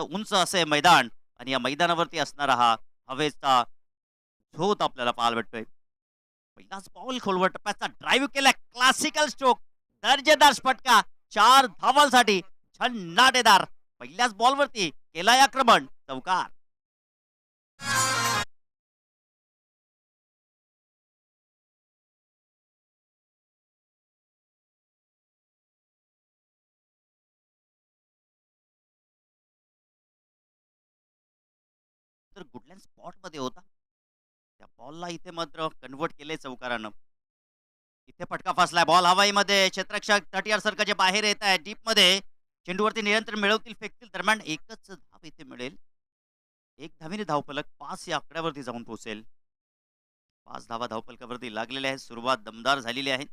उंच असे मैदान आणि या मैदानावरती असणारा हा हवेचा झोत आपल्याला पाहायला भेटतोय. पहिलाच बॉल खोलवर टप्प्याचा ड्राईव्ह केलाय, क्लासिकल स्ट्रोक, दर्जेदार फटका, 4 धावांसाठी झंझाटेदार. पहिल्याच बॉलवरती केलाय आक्रमण, चौकार. तर गुडलँड स्पॉट मध्ये होता, त्या बॉलला इथे मात्र कन्व्हर्ट केले चौकारानं. इथे फटका फसलाय, बॉल हवाईमध्ये, क्षेत्ररक्षक 30 सर्कलच्या बाहेर येत आहे, डीप मध्ये चेंडूवरती नियंत्रण मिळवतील, फेकतील, दरम्यान एकच धाव इथे मिळेल. एक धावीने धावफलक 5 या आकड्यावरती जाऊन पोहोचेल. 5 धावा धावफलकावरती लागलेल्या आहेत, सुरुवात दमदार झालेली आहे.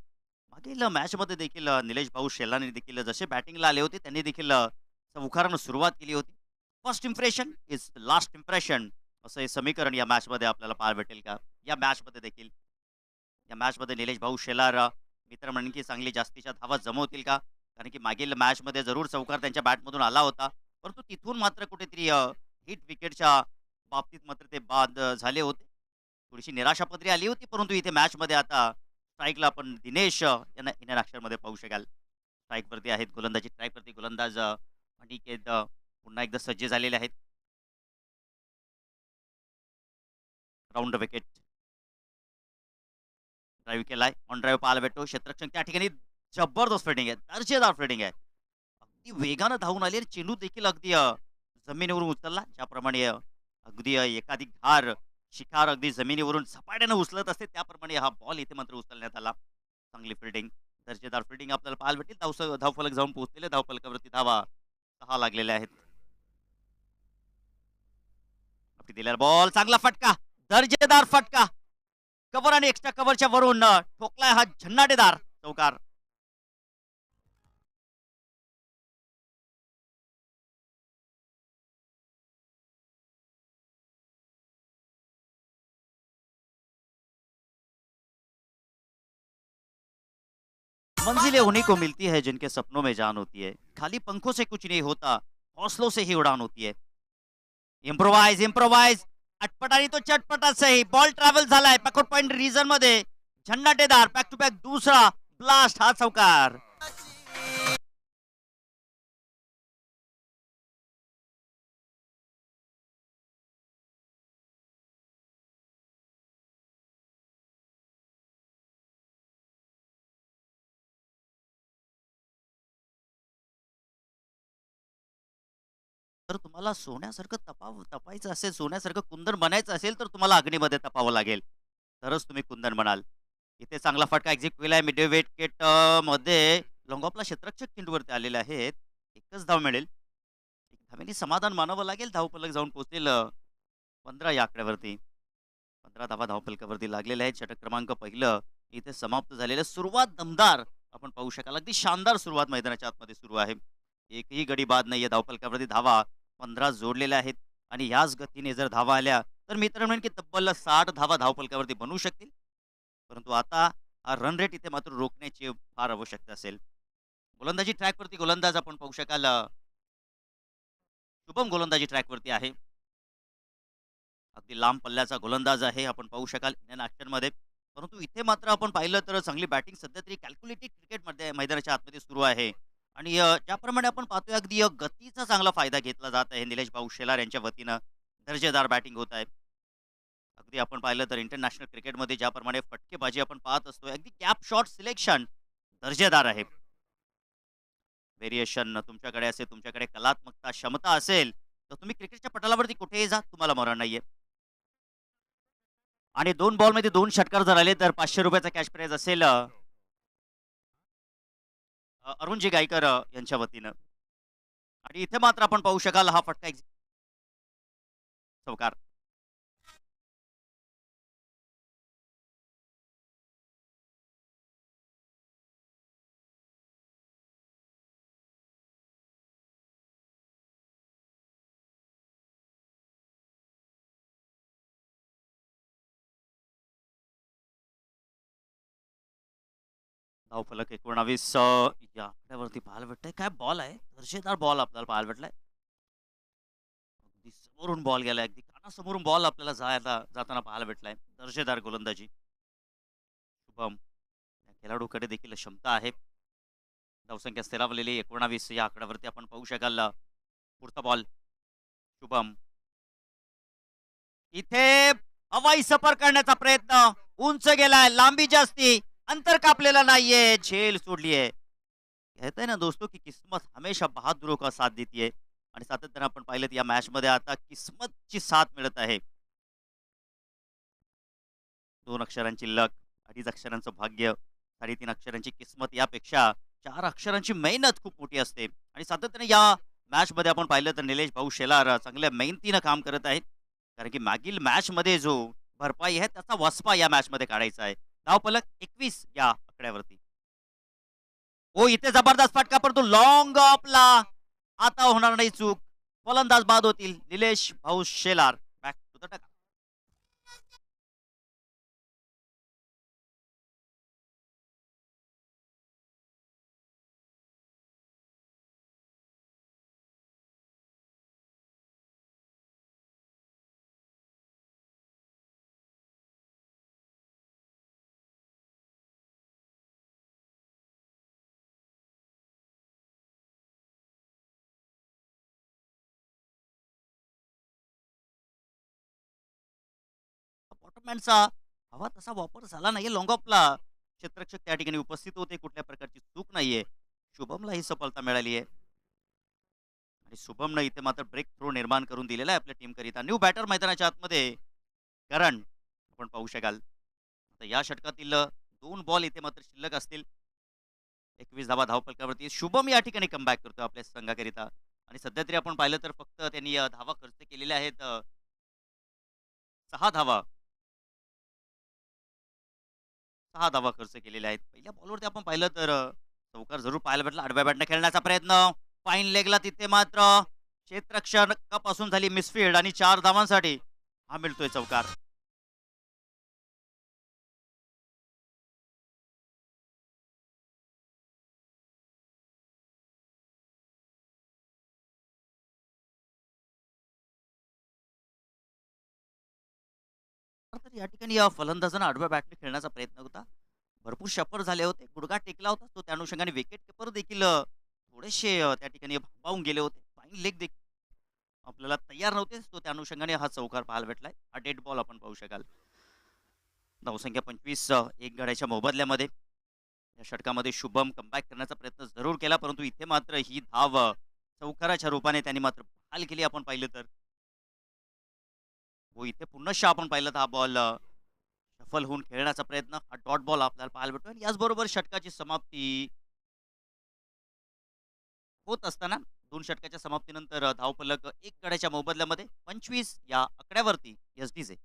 मागील मॅचमध्ये देखील निलेश भाऊ शेलाने देखील जसे बॅटिंगला आले होते त्यांनी देखील चौकारानं सुरुवात केली होती. First impression is last impression, असं हे समीकरण या मॅचमध्ये आपल्याला पाहायला भेटेल का? या मॅचमध्ये देखील, या मॅचमध्ये निलेश भाऊ शेलार मित्र म्हणून की चांगली जास्तीच्या धावा जमवतील का? कारण की मागील मॅचमध्ये जरूर चौकार त्यांच्या बॅटमधून आला होता, परंतु तिथून मात्र कुठेतरी हिट विकेटच्या बाबतीत मात्र ते बाद झाले होते. थोडीशी निराशा पदरी आली होती, परंतु इथे मॅचमध्ये आता स्ट्राईकला आपण दिनेश यांना इनर अक्षरमध्ये पाहू शकाल. स्ट्राईकवरती आहेत गोलंदाजी, स्ट्राईकवरती गोलंदाज अनिकेत पुन्हा एकदा सज्ज झालेले आहेत. राऊंड विकेट ड्राईव्ह केलाय, ऑन ड्राईव्ह पाहायला भेटतो. क्षेत्ररक्षण त्या ठिकाणी जबरदस्त फिल्डिंग आहे, दर्जेदार फिल्डिंग आहे. अगदी वेगानं धावून आले आणि चेंडू देखील अगदी जमिनीवरून उचलला, ज्याप्रमाणे अगदी एखादी घार शिकार अगदी जमिनीवरून झपाट्यानं उचलत असते त्याप्रमाणे हा बॉल इथे मात्र उचलण्यात आला. चांगली फिल्डिंग, दर्जेदार फिल्डिंग आपल्याला पाहायला भेटेल. धावफलक जाऊन पोहोचलेले, धावफलकावरती धावा 6 लागलेल्या आहेत. आपली दिलेला बॉल, चांगला फटका, दर्जेदार फटका, कव्हर आणि एक्स्ट्रा कव्हरच्या वरून ठोकलाय हा झन्नाटेदार चौकार. मंजिलें उन्हीं को मिलती है जिनके सपनों में जान होती है, खाली पंखों से कुछ नहीं होता, हौसलों से ही उड़ान होती है. इम्प्रोवाइज इम्प्रोवाइज, अटपटानी तो चटपटा सही, बॉल ट्रॅव्हल झालाय पॅकआउट पॉइंट रिजन मध्ये, झन्नाटेदार बॅक टू बॅक दुसरा ब्लास्ट, हा चौकार. तर तुम्हाला सोन्यासारखं तपायचं असेल, सोन्यासारखं कुंदन बनायचं असेल, तर तुम्हाला अग्नीमध्ये तपावं लागेल, तरच तुम्ही कुंदन बनाल. इथे चांगला फटका एक्झिक्यूट केलाय मिड विकेट मध्ये. लॉंगॉपला क्षेत्ररक्षक चेंडूवरती आलेले आहेत, एकच धाव मिळेल. एक धावेने समाधान मानावं लागेल, धावफलक जाऊन पोहोचेल 15 या आकड्यावरती. 15 धावा धावफलकावरती लागलेल्या आहेत. षटक क्रमांक पहिलं इथे समाप्त झालेलं. सुरुवात दमदार आपण पाहू शकाल, अगदी शानदार सुरुवात मैदानाच्या आतमध्ये सुरू आहे. एकही गडी बाद नाहीये, धावफलकावरती धावा 15 जोडलेल्या आहेत आणि याच गतीने जर धावा आल्या तर मित्र म्हणेन की तब्बल 60 धावा धावफलकावरती बनवू शकतील. परंतु आता हा रन रेट इथे मात्र रोखण्याची फार आवश्यकता असेल. गोलंदाजी ट्रॅकवरती गोलंदाज आपण पाहू शकाल, शुभम गोलंदाजी ट्रॅकवरती आहे. अगदी लांब पल्ल्याचा गोलंदाज आहे, आपण पाहू शकाल इंडियन मध्ये. परंतु इथे मात्र आपण पाहिलं तर चांगली बॅटिंग सध्या तरी कॅल्क्युलेटेड क्रिकेटमध्ये मैदानाच्या आतमध्ये सुरू आहे. आणि ज्याप्रमाणे आपण पाहतोय अगदी गतीचा चांगला फायदा घेतला जात आहे निलेश भाऊ शेलार यांच्या वतीनं. दर्जेदार बॅटिंग होत आहे. अगदी आपण पाहिलं तर इंटरनॅशनल क्रिकेटमध्ये ज्याप्रमाणे फटकेबाजी आपण पाहत असतोय, अगदी कॅप शॉट सिलेक्शन दर्जेदार आहे. व्हेरिएशन तुमच्याकडे असेल, तुमच्याकडे कलात्मकता क्षमता असेल, तर तुम्ही क्रिकेटच्या पटलावरती कुठेही जा, तुम्हाला मरण नाहीये. आणि 2 बॉलमध्ये 2 षटकार जर आले तर 500 रुपयाचा कॅश प्राइज असेल अरुणजी गायकर यांच्या वतीनं. आणि इथे मात्र आपण पाहू शकाल हा फटका चौकार. धावफलक 19 या आकड्यावरती पाहायला भेटतंय. काय बॉल आहे, दर्जेदार बॉल आपल्याला पाहायला भेटलाय. अगदी समोरून बॉल गेलाय. अगदी कानासमोरून बॉल आपल्याला जाताना पाहायला भेटलाय. दर्जेदार गोलंदाजी. शुभम या खेळाडूकडे देखील क्षमता आहे. धावसंख्या स्थिरावलेली 19 या आकड्यावरती आपण पाहू शकाल. पुढचा बॉल शुभम इथे हवाई सफर करण्याचा प्रयत्न. उंच गेलाय, लांबी जास्ती, अंतर कापलेलं नाहीये, झेल सोडलीये. कहते हैं ना दोस्तों की किस्मत हमेशा बहादुरों का साथ देती है आणि सातत्याने आपण पाहिलं या मॅच मध्ये आता किस्मतची साथ मिळत आहे. 2 अक्षरांची लक, 2.5 अक्षरांचं भाग्य, 3.5 अक्षरांची किस्मत यापेक्षा 4 अक्षरांची मेहनत खूप मोठी असते आणि सातत्याने या मॅच मध्ये आपण पाहिलं तर निलेश भाऊ शेलार चांगल्या मेहनतीनं काम करत आहेत. कारण की मागील मॅच मध्ये जो भरपाई आहे त्याचा वसपा या मॅच मध्ये काढायचा आहे. धावफलक 21 या आकड्यावरती. हो, इथे जबरदस्त फटका पडतो लॉंग ऑफला. आता होणार नाही चूक. फलंदाज बाद होतील. निलेश भाऊ शेलार बॅक टू द. बॉटमॅनचा हवा तसा वापर झाला नाहीये लॉंग ऑफला. क्षेत्ररक्षक त्या ठिकाणी उपस्थित होते. कुठल्या प्रकारची चूक नाहीये. शुभमला ही सफलता मिळाली आहे आणि शुभमनं इथे मात्र ब्रेक थ्रो निर्माण करून दिलेला आहे आपल्या टीम करिता. न्यू बॅटर मैदानाच्या आतमध्ये करण आपण पाहू शकाल. आता या षटकातील 2 बॉल इथे मात्र शिल्लक असतील. 21 धावा धावपलकावरती शुभम या ठिकाणी कमबॅक करतो आपल्या संघाकरिता आणि सध्या तरी आपण पाहिलं तर फक्त त्यांनी धावा खर्च केलेल्या आहेत 6 धावा. 6 धावा खर्च केलेल्या आहेत. पहिल्या बॉलवरती आपण पाहिलं तर चौकार जरूर पाहायला भेटला. आडव्या बॅटने खेळण्याचा प्रयत्न. फाईन लेगला तिथे मात्र क्षेत्ररक्षकापासून झाली मिसफील्ड आणि 4 धावांसाठी हा मिळतोय चौकार. तर या ठिकाणी या फलंदाजांना आडव्या बॅटने खेळण्याचा प्रयत्न होता. भरपूर शफर झाले होते. गुडघा टेकला होता. तो त्या अनुषंगाने विकेट कीपर देखील थोडेसे त्या ठिकाणी भांबावून गेले होते. फाईन लेग देखील आपल्याला तयार नव्हते. तो त्या अनुषंगाने हा चौकार पाहायला भेटलाय. हा डेड बॉल आपण पाहू शकाल. धावसंख्या 25 एक गड्याच्या मोबदल्यामध्ये. या षटकामध्ये शुभम कमबॅक करण्याचा प्रयत्न जरूर केला परंतु इथे मात्र ही धाव चौकाराच्या रूपाने त्यांनी मात्र हाल केली आपण पाहिलं तर. हो, इथे पुन्हा आपण पाहिलं तर हा बॉल सफल होऊन खेळण्याचा प्रयत्न. हा डॉट बॉल आपल्याला पाहायला भेटतो आणि याचबरोबर षटकाची समाप्ती होत असताना 2 षटकाच्या समाप्तीनंतर धावफलक 1 गड्याच्या मोबदल्यामध्ये 25 या आकड्यावरती एसडीचे.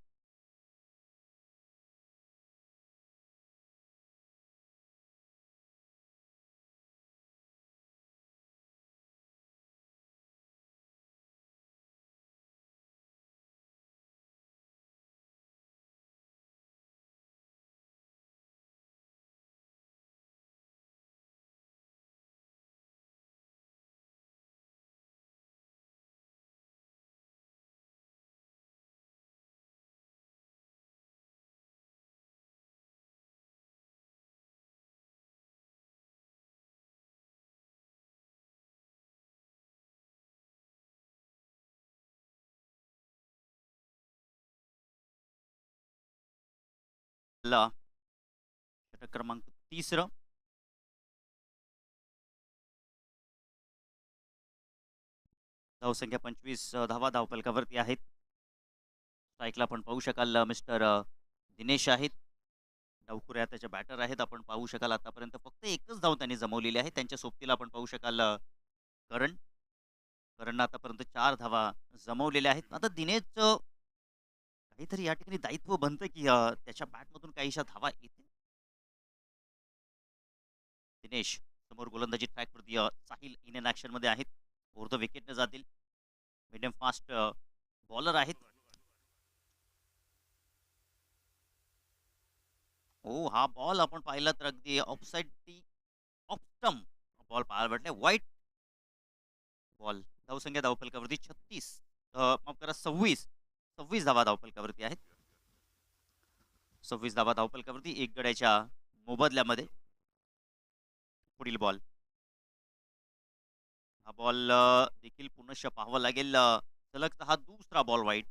षटक क्रमांक 30. धावसंख्या 25 धावा धावफलकावरती आहेत. स्ट्राईकला आपण पाहू शकाल मिस्टर दिनेश आहेत. डावखुऱ्या त्याच्या बॅटर आहेत. आपण पाहू शकाल आतापर्यंत फक्त एकच धाव त्यांनी जमवलेली आहे. त्यांच्या सोबतीला आपण पाहू शकाल करण. करणनं आतापर्यंत 4 धावा जमवलेल्या आहेत. आता दिनेशचं काहीतरी या ठिकाणी दायित्व बनतं की त्याच्या बॅटमधून काहीशा धावा येतील. दिनेश समोर गोलंदाजी ट्रॅकवरती साहिल इन एन ऍक्शन मध्ये आहेत. उर्ध विकेटने जातील. मिडियम फास्ट बॉलर आहेत. हो, हा बॉल आपण पाहिला तर अगदी ऑफसाईड ती ऑफ स्टंप बॉल पाहायला भेटले. वाईट बॉल. धावसंख्या धावफलकावरती 36. माफ करा, 26 धावा धावफलकावरती आहेत. 26 धावा धावफलकावरती, 1 गड्याच्या मोबदल्यामध्ये. पुढील बॉल. हा बॉल देखील पुनश्च पाहावा लागेल. सलगचा हा दुसरा बॉल वाईट.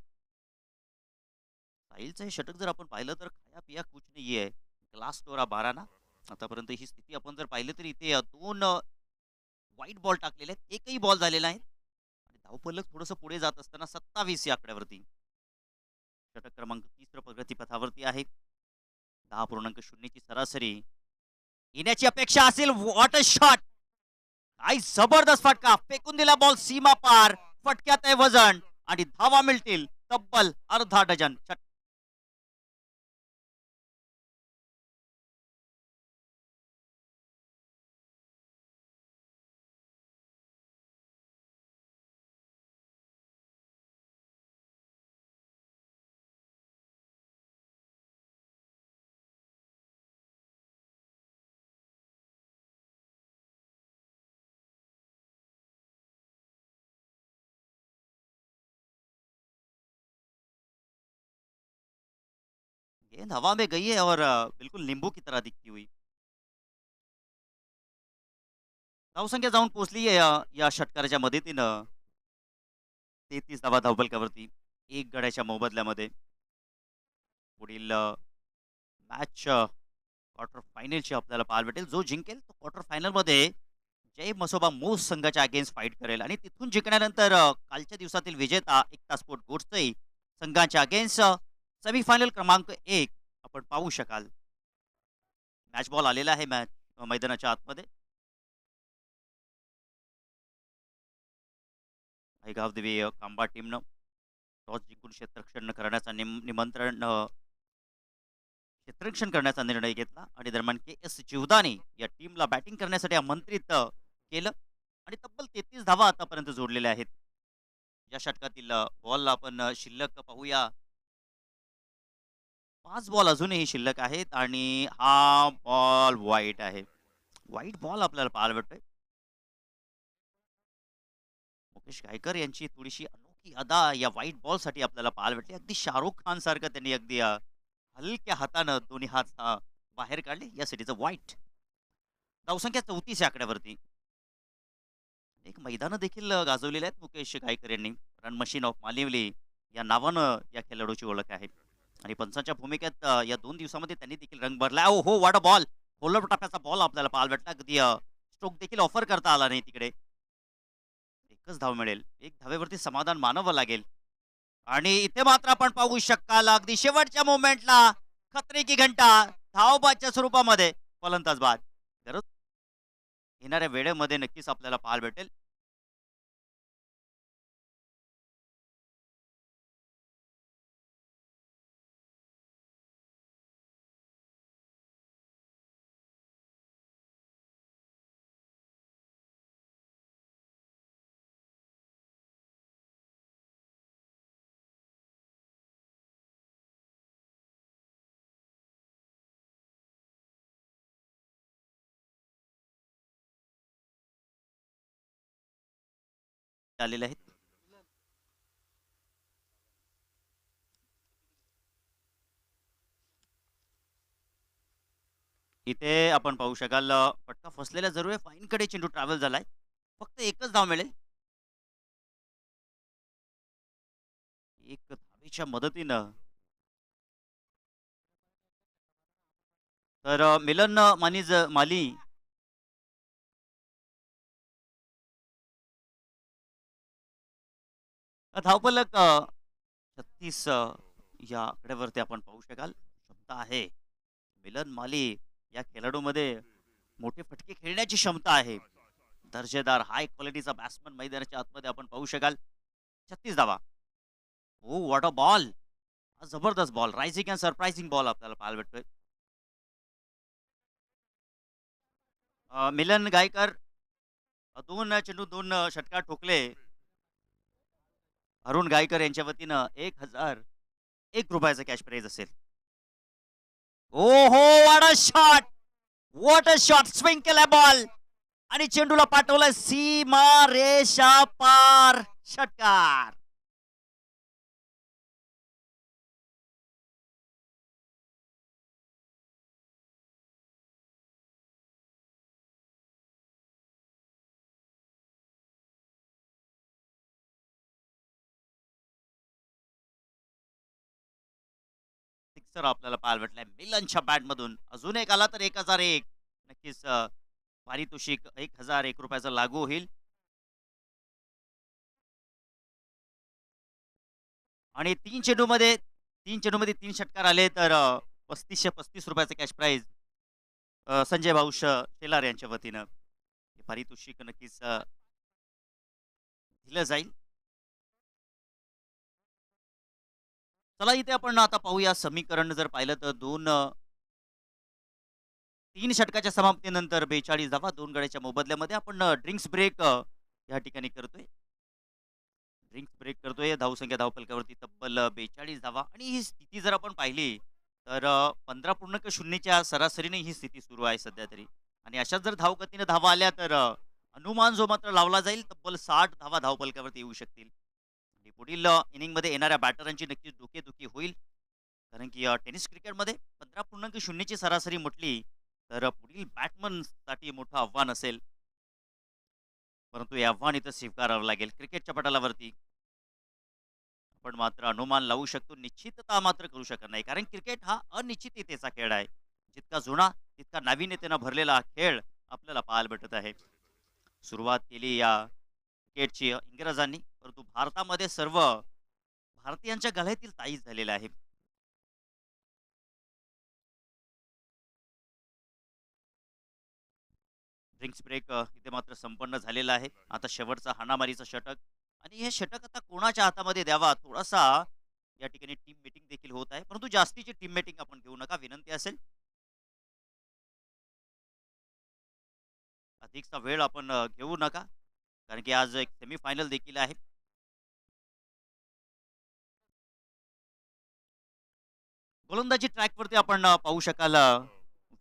साहिलचं हे षटक जर आपण पाहिलं तर खाया पिया कुछ नाही आहे. ग्लास टोरा 12 ना. आतापर्यंत ही स्थिती आपण जर पाहिलं तर इथे 2 व्हाईट बॉल टाकलेले आहेत. एकही बॉल झालेला आहे. आणि धावफलक थोडंसं पुढे जात असताना 27 या आकड्यावरती. षटक क्रमांक 30 प्रगतीपथावरती आहे. 10.0 ची सरासरी येण्याची अपेक्षा असेल. What a shot! काय जबरदस्त फटका! फेकून दिला बॉल सीमा पार. फटक्यात आहे वजन आणि धावा मिळतील तब्बल अर्धा डझन. गेंद हवा में गई है और बिल्कुल नींबू की तरह दिखती हुई. धावसंख्या जाऊन पोहोचली आहे या षटकाराच्या मदतीनं 33 धावा धावफलकावरती, 1 गड्याच्या मोबदल्यामध्ये. पुढील मॅच क्वार्टर फायनलची आपल्याला पाहायला भेटेल. जो जिंकेल तो क्वार्टर फायनलमध्ये जय मसोबा मोस संघाच्या अगेन्स्ट फाईट करेल आणि तिथून जिंकण्यानंतर कालच्या दिवसातील विजेता एकता स्पोर्ट गोडसे संघाच्या अगेन्स्ट सेमीफायनल क्रमांक 1 आपण पाहू शकाल. मॅच बॉल आलेला आहे मैदानाच्या आतमध्ये. गाव देवी कांबा टीमनं टॉस जिंकून क्षेत्ररक्षण करण्याचा क्षेत्ररक्षण करण्याचा निर्णय घेतला आणि दरम्यान के एस जीवदानी या टीमला बॅटिंग करण्यासाठी आमंत्रित केलं आणि तब्बल 33 धावा आतापर्यंत जोडलेल्या आहेत. या षटकातील बॉल आपण शिल्लक पाहूया. 5 बॉल अजूनही शिल्लक आहेत आणि हा बॉल वाईट आहे. वाईट बॉल आपल्याला पाहायला भेटतोय. मुकेश गायकर यांची थोडीशी अनोखी अदा या व्हाईट बॉल साठी आपल्याला पाहायला भेटली. अगदी शाहरुख खान सारखं त्यांनी अगदी हलक्या हातानं दोन्ही हात बाहेर काढले. यासाठीचं व्हाईट. धावसंख्या 34 या आकड्यावरती. एक मैदान देखील गाजवलेले आहेत मुकेश गायकर यांनी. रन मशीन ऑफ मालिवली या नावानं या खेळाडूची ओळख आहे आणि पंचांच्या भूमिकेत या 2 दिवसामध्ये त्यांनी देखील रंग भरला. ओ हो, वाट बॉल! होलर टप्प्याचा बॉल आपल्याला पाहायला भेटला. अगदी स्ट्रोक देखील ऑफर करता आला नाही तिकडे. एकच धाव मिळेल. 1 धावेवरती समाधान मानावं लागेल आणि इथे मात्र आपण पाहू शकाल अगदी शेवटच्या मोमेंटला खतरे की घंटा धावबादच्या स्वरूपामध्ये फलंदाज बाद. गरज येणाऱ्या वेळेमध्ये नक्कीच आपल्याला पाहायला भेटेल. आलेले आहेत. इथे आपण पाहू शकाल फटका फसलेला जरूर आहे. फाईन कडे चेंडू ट्रॅव्हल झालाय. फक्त एकच धाव मिळेल. एक धावेच्या मदतीनं तर मिलन माली धावफलक 36 या आकड्यावरती आपण पाहू शकाल. क्षमता आहे मिलन माली या खेळाडूमध्ये. मोठे फटके खेळण्याची क्षमता आहे. दर्जेदार हाय क्वालिटीचा बॅट्समन मैदानाच्या आतमध्ये आपण पाहू शकाल. 36 धावा. ओ व्हॉट अ बॉल! जबरदस्त ball. Rising and surprising ball आपल्याला पाहायला भेटतोय. मिलन गायकर 2 चेंडू 2 षटकार ठोकले. अरुण गायकर यांच्या वतीनं 1001 रुपयाचं कॅश प्राइज असेल. ओ हो, what a shot! What a shot! Swing केलाय बॉल आणि चेंडूला पाठवलाय सीमा रेषा पार. षटकार. सिक्सर आपल्याला पाहायला भेटलाय मिलनच्या बॅटमधून. अजून एक आला तर 1001 नक्कीच पारितोषिक ₹1001 लागू होईल. आणि 3 चेंडूमध्ये 3 षटकार आले तर ₹3535 कॅश प्राइज संजय भाऊ शेलार यांच्या वतीनं. हे पारितोषिक नक्कीच दिलं जाईल. चला इथे आपण आता पाहूया समीकरण जर पाहिलं तर 3 षटकाच्या समाप्तीनंतर 42 धावा 2 गड्याच्या मोबदल्यामध्ये आपण ड्रिंक्स ब्रेक या ठिकाणी करतोय. ड्रिंक्स ब्रेक करतोय. धावसंख्या धावफलकावरती तब्बल 42 धावा आणि ही स्थिती जर आपण पाहिली तर 15.0च्या सरासरीने ही स्थिती सुरू आहे सध्या तरी. आणि अशाच जर धावगतीने धावा आल्या तर अनुमान जो मात्र लावला जाईल तब्बल 60 धावा धावफलकावरती येऊ शकतील. आणि पुढील इनिंगमध्ये येणाऱ्या बॅटरांची नक्कीच डोकेदुखी होईल. कारण की टेनिस क्रिकेटमध्ये 15.0ची सरासरी म्हटली तर पुढील बॅट्समनसाठी मोठं आव्हान असेल. परंतु हे आव्हान इथं स्वीकारावं लागेल क्रिकेटच्या पटलावरती. आपण मात्र अनुमान लावू शकतो, निश्चितता मात्र करू शकत नाही. कारण क्रिकेट हा अनिश्चिततेचा खेळ आहे. जितका जुना तितका नाविन्यतेनं भरलेला हा खेळ आपल्याला पाहायला भेटत आहे. सुरुवात केली या क्रिकेटची इंग्रजांनी, परंतु भारतामध्ये सर्व भारतीयांच्या गळ्यातील ताईत झालेला आहे. ड्रिंक्स ब्रेक इथे मात्र संपन्न झालेला आहे. आता शेवटचा हाणामारीचा षटक आणि हे षटक आता कोणाच्या हातामध्ये द्यावा थोडासा या ठिकाणी टीम मीटिंग देखील होत आहे. परंतु जास्तीची टीम मीटिंग आपण घेऊ नका, विनंती असेल. अधिकचा वेळ आपण घेऊ नका, कारण की आज एक सेमीफायनल देखील आहे. गोलंदाजी ट्रॅकवरती आपण पाहू शकाल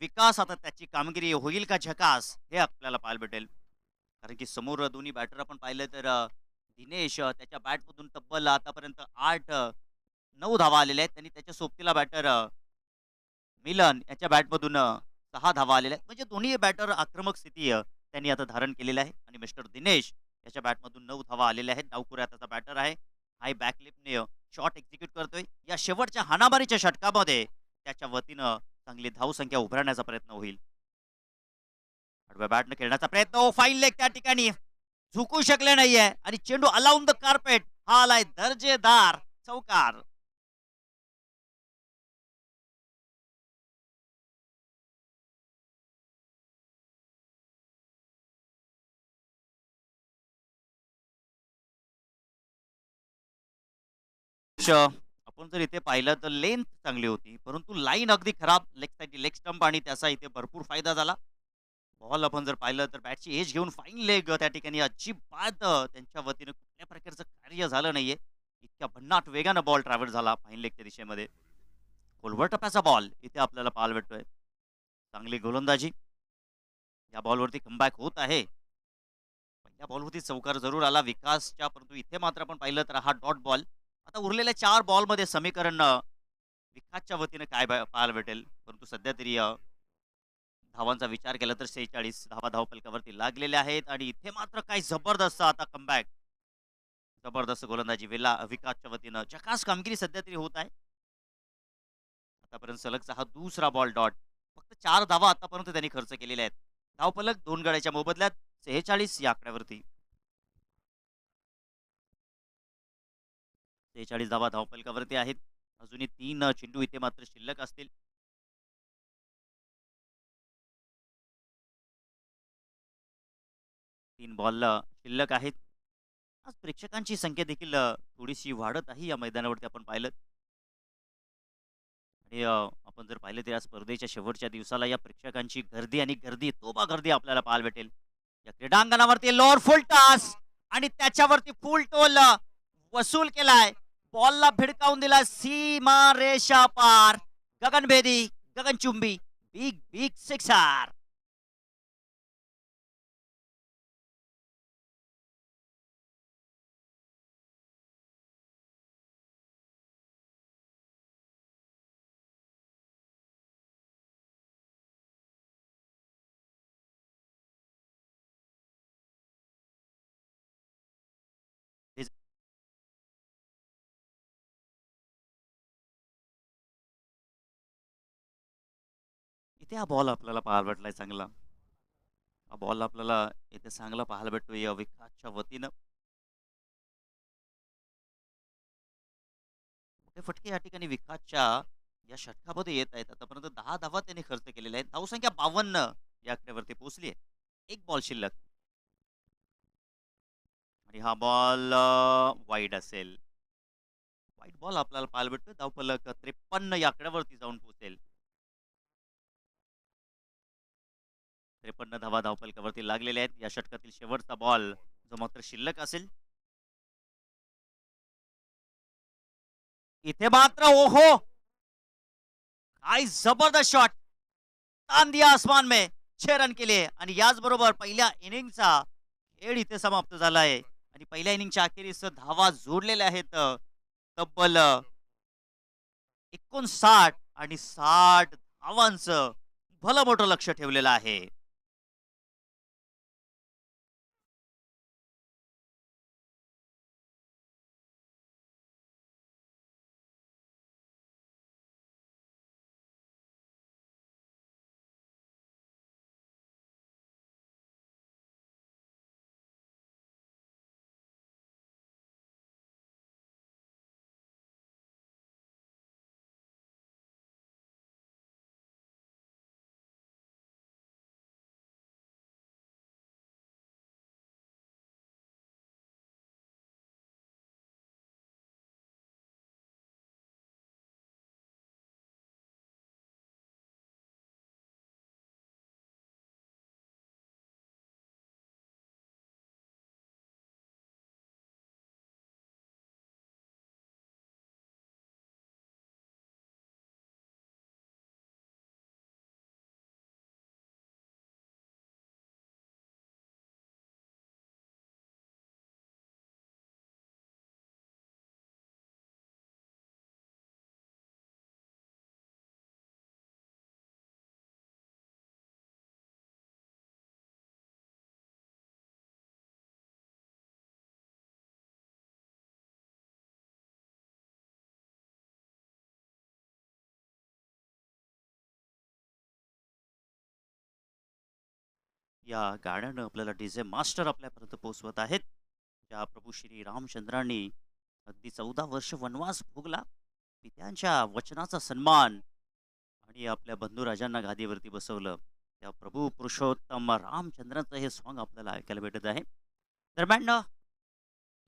विकास आता त्याची कामगिरी होईल का झकास हे आपल्याला पाहायला भेटेल. कारण की समोर दोन्ही बॅटर आपण पाहिलं तर दिनेश त्याच्या बॅटमधून तब्बल आतापर्यंत 8-9 धावा आलेल्या आहेत. त्यांनी त्याच्या सोबतीला बॅटर मिलन याच्या बॅटमधून 6 धावा आलेल्या आहेत. म्हणजे दोन्ही बॅटर आक्रमक स्थिती त्यांनी आता धारण केलेली आहे. आणि मिस्टर दिनेश याच्या बॅटमधून 9 धावा आलेल्या आहेत. डावखुऱ्या त्याचा बॅटर आहे. हाय बॅकलिपने शॉट एक्झिक्यूट करतोय. या शेवटच्या हाणामारीच्या षटकामध्ये त्याच्या वतीनं चांगली धावसंख्या उभारण्याचा प्रयत्न होईल. आडव्या बॅटने खेळण्याचा प्रयत्न, फाईन लेग त्या ठिकाणी झुकू शकले नाहीये आणि चेंडू अलाउन द कार्पेट हा आलाय दर्जेदार चौकार. आपण जर इथे पाहिलं तर लेंथ चांगली होती, परंतु लाईन अगदी खराब. लेग साईड लेग स्टंप आणि त्याचा इथे भरपूर फायदा झाला. बॉल आपण जर पाहिलं तर बॅटची एज घेऊन फाईन लेग त्या ठिकाणी अजिबात त्यांच्या वतीनं कुठल्या प्रकारचं कार्य झालं नाहीये. इतक्या भन्नाट वेगानं बॉल ट्रॅव्हल झाला फाईन लेगच्या दिशेमध्ये. खोलवर टप्प्याचा बॉल इथे आपल्याला पाहायला भेटतोय. चांगली गोलंदाजी या बॉलवरती कमबॅक होत आहे. पहिल्या बॉलवरती चौकार जरूर आला विकासच्या, परंतु इथे मात्र आपण पाहिलं तर हा डॉट बॉल. आता उरलेल्या 4 बॉलमध्ये समीकरण विकासच्या वतीने काय पाहायला भेटेल. परंतु सध्या तरी धावांचा विचार केला तर 46 धावा धावफलकावरती लागलेल्या आहेत. आणि इथे मात्र काय जबरदस्त आता कमबॅक, जबरदस्त गोलंदाजी विकासच्या वतीनं झकास कामगिरी सध्या तरी होत आहे. आतापर्यंत सलगचा हा दुसरा बॉल डॉट. फक्त 4 धावा आतापर्यंत त्यांनी खर्च केलेल्या आहेत. धावफलक 2 गड्याच्या मोबदल्यात 46 या आकड्यावरती. 46 धावा धावफलकावरती आहेत. अजूनही 3 चेंडू इथे मात्र शिल्लक असतील. 3 बॉल शिल्लक आहेत. आज प्रेक्षकांची संख्या देखील थोडीशी वाढत आहे या मैदानावरती आपण पाहिलं. आणि आपण जर पाहिलं तर या स्पर्धेच्या शेवटच्या दिवसाला या प्रेक्षकांची गर्दी आणि गर्दी तोबा गर्दी आपल्याला पाहायला भेटेल. या क्रीडांगणावरती लोअर फुल टॉस आणि त्याच्यावरती फुल टोल वसूल केलाय. बॉलला भिडकावून दिला सीमा रेषा पार. गगनभेदी गगनचुंबी बिग बिग सिक्सर. इथे हा बॉल आपल्याला पाहायला भेटलाय चांगला. हा बॉल आपल्याला इथे चांगला पाहायला भेटतोय या विकासच्या वतीनं. मोठे फटके या ठिकाणी विकासच्या या षटकामध्ये येत आहेत. आतापर्यंत 10 धावा त्यांनी खर्च केलेल्या आहेत. धावसंख्या 52 या आकड्यावरती पोहोचली आहे. एक बॉल शिल्लक आणि हा बॉल वाईड असेल. वाईड बॉल आपल्याला पाहायला भेटतोय. धावफलक 53 या आकड्यावरती जाऊन पोहोचेल. 53 धावा धावफलकावरती लागलेल्या आहेत. या षटकातील शेवटचा बॉल जो मात्र शिल्लक असेल. इथे मात्र ओहो, काय जबरदस्त शॉट. तान दिया आसमान में 6 रन केले आणि याचबरोबर पहिल्या इनिंगचा खेळ इथे समाप्त झाला आहे आणि पहिल्या इनिंगच्या अखेरीस धावा जोडलेल्या आहेत. तब्बल 59 आणि 60 धावांचं भलं मोठं लक्ष ठेवलेलं आहे. या गाण्यानं आपल्याला डीजे मास्टर आपल्यापर्यंत पोहोचवत आहेत. ज्या प्रभू श्री रामचंद्रांनी अगदी 14 वर्ष वनवास भोगला, पित्यांच्या वचनाचा सन्मान आणि आपल्या बंधुराजांना गादीवरती बसवलं. त्या प्रभू पुरुषोत्तम रामचंद्रांचं हे सॉन्ग आपल्याला ऐकायला भेटत आहे. दरम्यान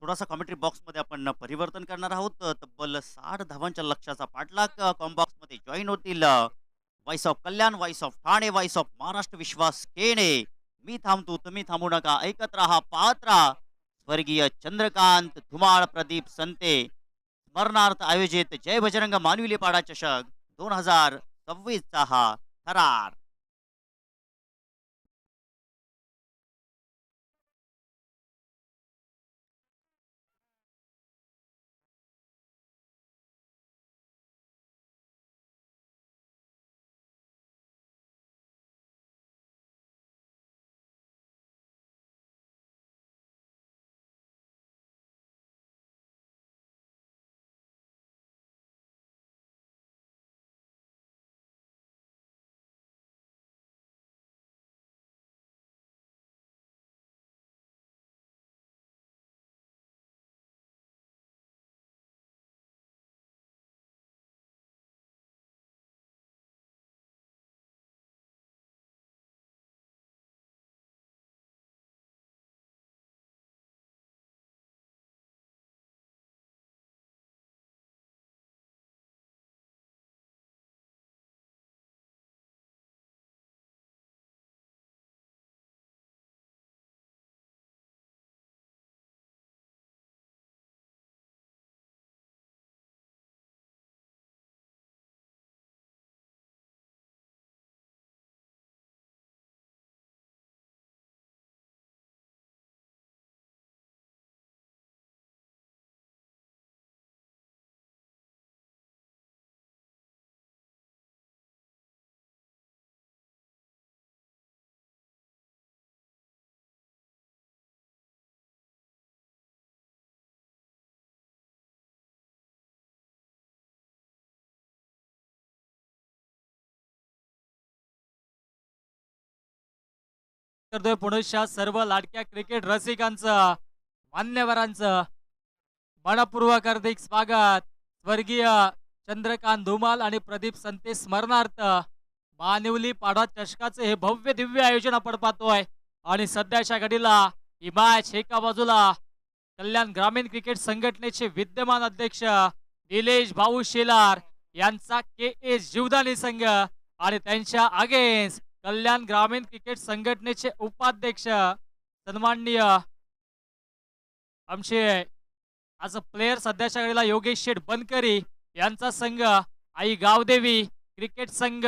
थोडासा कॉमेंट्री बॉक्समध्ये आपण परिवर्तन करणार आहोत. तब्बल 60 धावांच्या लक्ष्याचा पाठलाग कॉम्बॉक्समध्ये जॉईन होतील. Voice of Kalyan, voice of Thane, voice of Maharashtra Vishwas Kene. मी थांबतो तुम्ही थांबू नका, ऐकत राहा पाहत राहा. स्वर्गीय चंद्रकांत धुमाळ प्रदीप संते स्मरणार्थ आयोजित जय बजरंग मानविली पाडा चषक 2026 चा हा थरार. करतोय पुनश्च सर्व लाडक्या क्रिकेट रसिकांचं मान्यवरांचं मनपूर्वक हार्दिक स्वागत. स्वर्गीय चंद्रकांत धुमाल आणि प्रदीप संते स्मरणार्थ मानिवली पाडा चषकाचे हे भव्य दिव्य आयोजन आपण पाहतोय. आणि सध्याच्या घडीला ही मॅच एका बाजूला कल्याण ग्रामीण क्रिकेट संघटनेचे विद्यमान अध्यक्ष निलेश भाऊ शेलार यांचा KS जीवदानी संघ आणि त्यांच्या अगेन्स्ट कल्याण ग्रामीण क्रिकेट संघटनेचे उपाध्यक्ष सन्माननीय आमचे आज प्लेयर सध्याच्या घडीला योगेश शेठ बनकरी यांचा संघ आई गावदेवी क्रिकेट संघ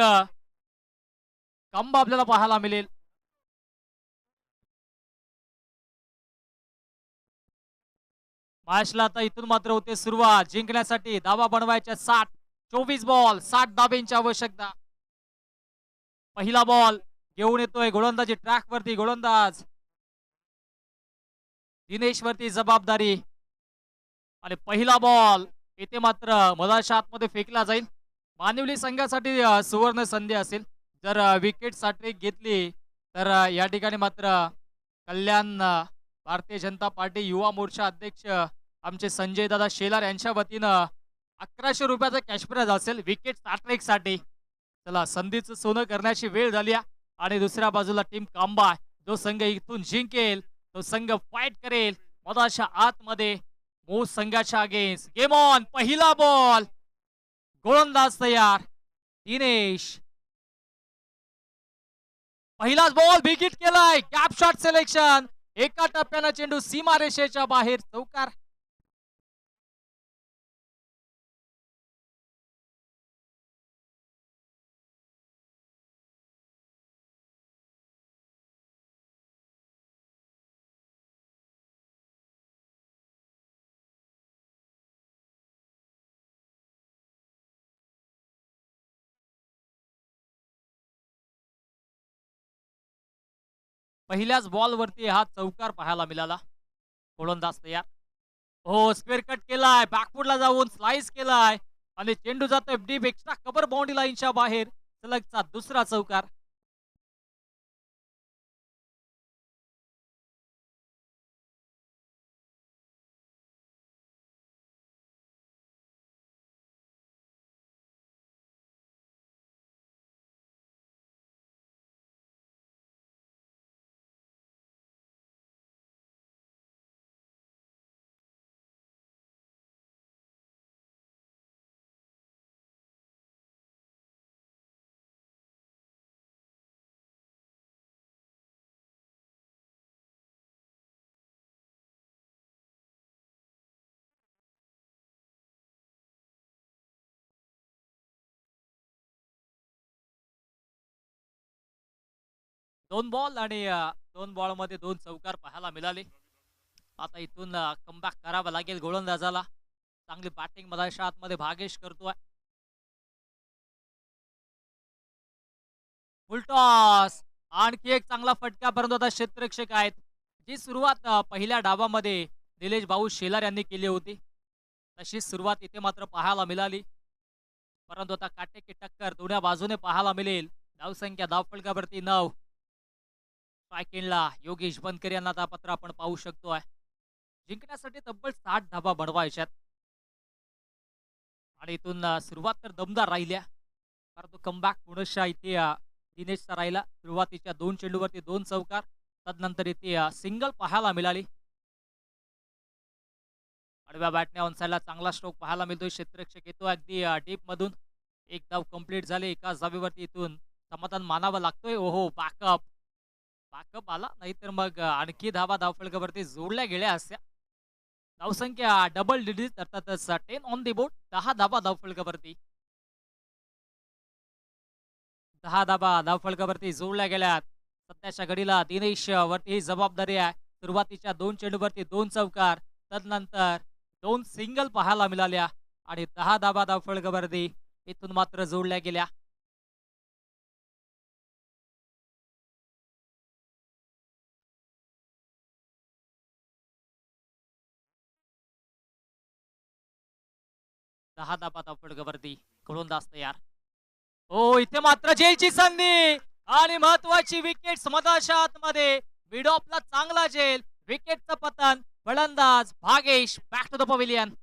कंबा आपल्याला पाहायला मिळेल. मॅचला आता इथून मात्र होते सुरुवात. जिंकण्यासाठी धावा बनवायच्या 24 बॉल 60 धाब्यांची आवश्यकता. पहिला बॉल घेऊन येतोय गोलंदाजी ट्रॅक वरती गोलंदाज दिनेश वरती जबाबदारी. आणि पहिला बॉल इथे मात्र मधाच्या आतमध्ये फेकला जाईल. मानिवली संघासाठी सुवर्ण संधी असेल. जर विकेट साठी घेतली तर या ठिकाणी मात्र कल्याण भारतीय जनता पार्टी युवा मोर्चा अध्यक्ष आमचे संजय दादा शेलार यांच्या वतीनं 1100 रुपयाचा कॅश प्राइज असेल विकेट स्ट्राईक साठी. चला संधीचं सोनं करण्याची वेळ झाली. आणि दुसऱ्या बाजूला टीम कांबा जो संघ इथून जिंकेल तो संघ फाईट करेल मधाच्या आतमध्ये मूळ संघाच्या अगेन्स्ट. Game on. पहिला बॉल गोलंदाज तयार दिनेश. पहिलाच बॉल विकेट केलाय. Gap shot selection. एका टप्प्यानं चेंडू सीमारेषेच्या बाहेर चौकार. पहिल्याच बॉल वरती हा चौकार पाहायला मिळाला. गोलंदाज तयार. हो स्क्वेअर कट केलाय. बॅकफुटला जाऊन स्लाइस केलाय आणि चेंडू जातोय डीप एक्स्ट्रा कव्हर बाउंड्री लाईनच्या बाहेर. सलगचा दुसरा चौकार. दोन बॉल आणि दोन बॉल मध्ये दोन चौकार पाहायला मिळाले. आता इथून कमबॅक करावा लागेल गोलंदाजाला. चांगली बॅटिंग मधाच्या आतमध्ये भागेश करतोय. फुलटॉस. आणखी एक चांगला फटका परंतु आता क्षेत्ररक्षक आहेत. जी सुरुवात पहिल्या डावामध्ये निलेश भाऊ शेलार यांनी केली होती तशी सुरुवात इथे मात्र पाहायला मिळाली. परंतु आता काटेकी टक्कर दोन्ही बाजूने पाहायला मिळेल. धावसंख्या धावफलकावरती 9. स्ट्रायकिंगला योगेश बनकर यांना आता पत्र आपण पाहू शकतोय. जिंकण्यासाठी तब्बल 60 धाबा बनवायच्यात. आणि इथून सुरुवात तर दमदार राहिल्या परंतु कमबॅक पुनश्च इथे दिनेशचा राहिला. सुरुवातीच्या 2 चेंडूवरती 2 चौकार. तदनंतर इथे सिंगल पाहायला मिळाली. आडव्या बॅटने ऑन साइडला चांगला स्ट्रोक पाहायला मिळतोय. क्षेत्ररक्षक येतो अगदी डीप मधून. एक धाव कंप्लीट झाले एकाच धावेवरती. इथून समाधान मानावं लागतोय. ओहो बॅकअप बॅकअप आला नाहीतर मग आणखी धावा धावफलकावरती जोडल्या गेल्या असत्या. धावसंख्या डबल डिजिट अर्थातच 10 ऑन दी बोर्ड. 10 धावा धावफलकावरती. 10 धावा धावफलकावरती जोडल्या गेल्यात. सध्याच्या घडीला दिनेश वरती ही जबाबदारी आहे. सुरुवातीच्या 2 चेंडूवरती 2 चौकार. तदनंतर 2 सिंगल पाहायला मिळाल्या आणि 10 धावा धावफलकावरती इथून मात्र जोडल्या गेल्या. दहा धाबा धावफलकावरती गोलंदाज तयार. हो इथे मात्र जयची संधी आणि महत्वाची विकेट मधाच्या आतमध्ये मिड ऑफला चांगला झेल. विकेटचं पतन. फलंदाज Bhagesh back to the pavilion.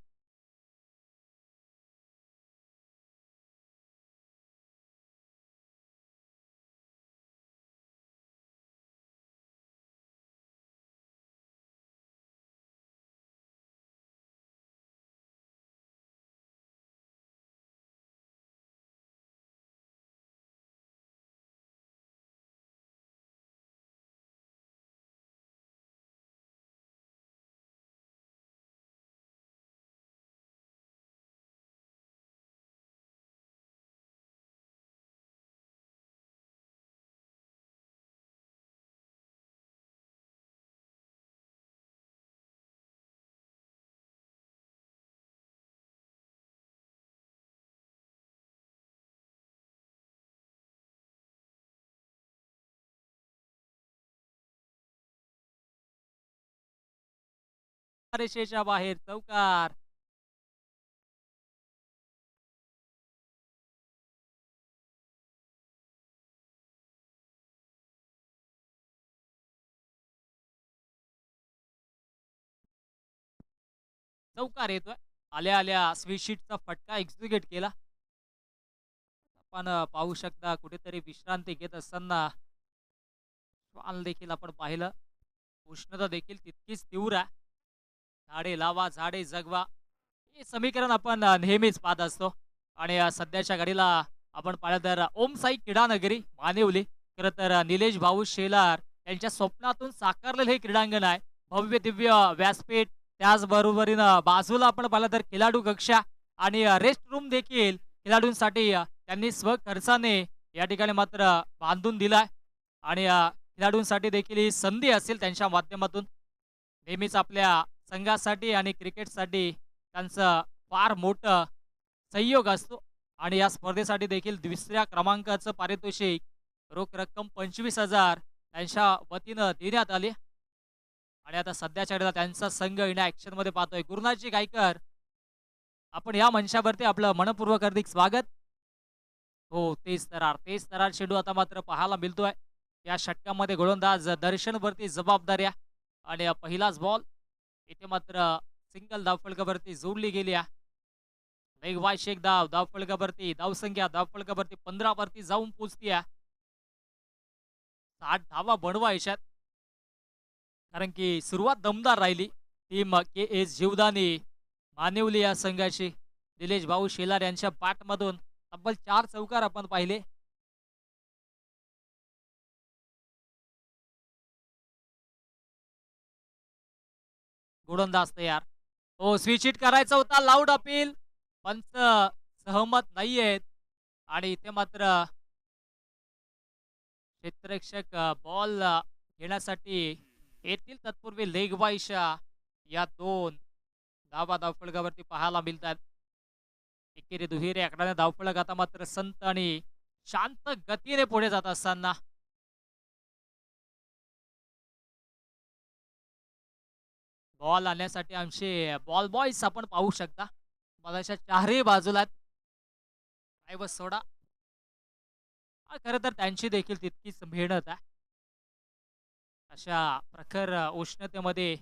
रेषेच्या बाहेर चौकार. चौकार येतोय. आल्या आल्या स्वीशीटचा फटका एक्झिक्यूट केला. आपण पाहू शकता कुठेतरी विश्रांती घेत असताना श्वान देखील आपण पाहिलं. उष्णता देखील तितकीच तीव्र आहे. झाडे लावा झाडे जगवा हे समीकरण आपण नेहमीच पाहत असतो. आणि सध्याच्या घडीला आपण पाहिलं तर ओम साई क्रीडा नगरी मानिवली खरं तर निलेश भाऊ शेलार यांच्या स्वप्नातून साकारलेलं हे क्रीडांगण आहे. भव्य दिव्य व्यासपीठ त्याचबरोबरीनं बाजूला आपण पाहिलं तर खेळाडू कक्षा आणि रेस्ट रूम देखील खेळाडूंसाठी त्यांनी स्वखर्चाने या ठिकाणी मात्र बांधून दिलाय. आणि खेळाडूंसाठी देखील ही संधी असेल त्यांच्या माध्यमातून. नेहमीच आपल्या संघासाठी आणि क्रिकेटसाठी त्यांचं फार मोठं सहयोग असतो. आणि या स्पर्धेसाठी देखील दुसऱ्या क्रमांकाचं पारितोषिक रोख रक्कम 25,000 त्यांच्या वतीनं देण्यात आली. आणि आता सध्याच्या घडीला त्यांचा संघ इन ऍक्शन मध्ये पाहतोय. गुरुनाथजी गायकर आपण या मंचावरती आपलं मनपूर्वक हार्दिक स्वागत. हो तेच तरार चेंडू आता मात्र पाहायला मिळतोय. या षटकामध्ये गोलंदाज दर्शनवरती जबाबदाऱ्या आणि पहिलाच बॉल इथे मात्र सिंगल धावफलकावरती जोडली गेली आहे. वेगवान एक धाव धावफलकावरती धावसंख्या धावफलकावरती 15 वरती जाऊन पोहोचती आहे. 60 धावा बनवायच्यात कारण की सुरुवात दमदार राहिली. टीम के एस जीवदानी मानिवली या संघाची निलेश भाऊ शेलार यांच्या पाठमधून तब्बल 4 चौकार आपण पाहिले. गोलंदाज तयार. हो स्विच हिट करायचा होता. Loud appeal. पंच सहमत नाहीयेत आणि इथे मात्र क्षेत्ररक्षक बॉल घेण्यासाठी येथील तत्पूर्वी लेग वाईशा या 2 धावा धावफलकावरती पाहायला मिळतात. एकेरी दुहेरी आकड्याने धावफलक आता मात्र संत आणि शांत गतीने पुढे जात असताना बॉल आणण्यासाठी आमचे बॉल बॉयज आपण पाहू शकता. मगाच्या चारही बाजूला आहेत. काय बस सोडा. खरं तर त्यांची देखील तितकीच मेहनत आहे. अशा प्रखर उष्णतेमध्ये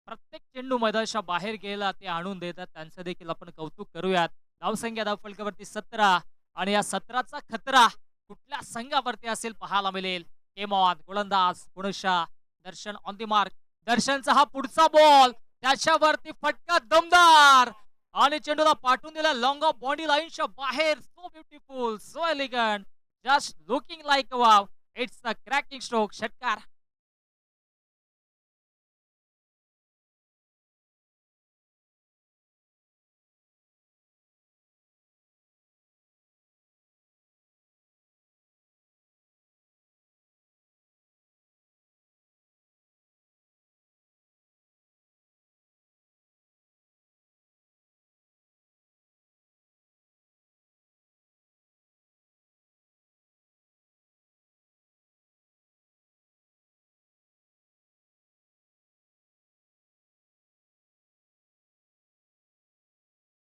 प्रत्येक चेंडू मैदानाच्या बाहेर गेला ते आणून देतात. त्यांचं देखील आपण कौतुक करूयात. धावसंख्या धावफलकावरती 17 आणि या 17चा खतरा कुठल्या संघावरती असेल पाहायला मिळेल. केमॉन गोलंदाज पुनशा दर्शन ऑन दी मार्क. दर्शनचा हा पुढचा बॉल त्याच्यावरती फटका दमदार आणि चेंडूला पाठवून दिला लॉंग ऑफ बॉडी लाईनच्या बाहेर. So beautiful so elegant just looking like a wow. It's a cracking stroke. षटकार.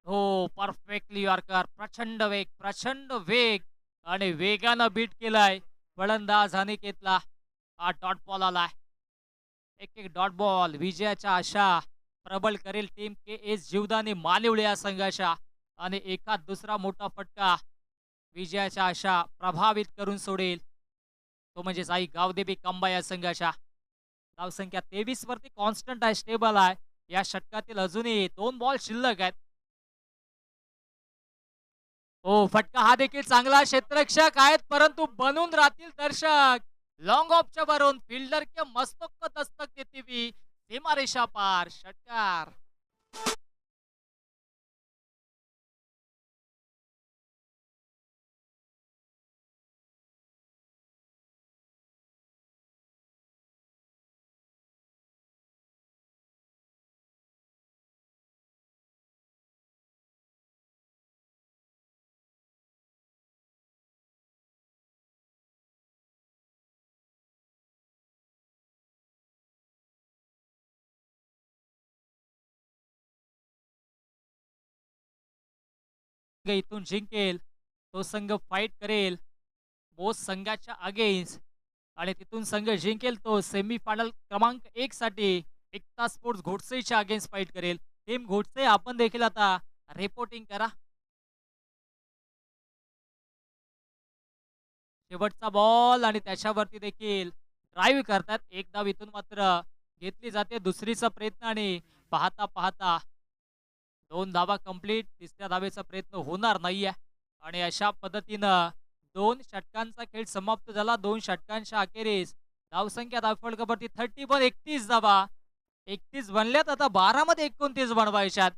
हो परफेक्टली यॉर्कर. प्रचंड वेग आणि वेगानं बीट केलाय. फलंदाज अनिकेतला हा डॉट बॉल आलाय. एक एक डॉट बॉल विजयाच्या आशा प्रबळ करेल टीम के एस जीवदानी मानिवळे या संघाच्या. आणि एखाद दुसरा मोठा फटका विजयाच्या आशा प्रभावित करून सोडेल. तो म्हणजे साई गावदेवी कंबा या संघाच्या. धावसंख्या 23 वरती कॉन्स्टंट आहे, स्टेबल आहे. या षटकातील अजूनही 2 बॉल शिल्लक आहेत. हो, फटका हा देखील चांगला. क्षेत्ररक्षक आहेत परंतु बनून राहतील दर्शक. लॉंग ऑफच्या वरून फिल्डर के मस्तक दस्तक देती हुई सीमारेषा पार षटकार. संघ इथून जिंकेल तो संघ फाईट करेल बोस संघाच्या अगेन्स्ट. आणि तिथून संघ जिंकेल तो सेमीफायनल क्रमांक 1 साठी एकता स्पोर्ट्स घोडसेच्या अगेन्स्ट फाईट करेल. टीम घोडसे आपण देखील आता रिपोर्टिंग करा. शेवटचा बॉल आणि त्याच्यावरती देखील ड्राईव्ह करतात. एक धाव इथून मात्र घेतली जाते. दुसरीचा प्रयत्न आणि पाहता पाहता 2 धावा कंप्लीट. तिसऱ्या धावेचा प्रयत्न होणार नाहीये. आणि अशा पद्धतीनं 2 षटकांचा खेळ समाप्त झाला. 2 षटकांच्या अखेरीस धावसंख्या धावफलकावरती 31 31 धावा. 31 बनल्यात, आता 12 मध्ये 29 बनवायच्यात.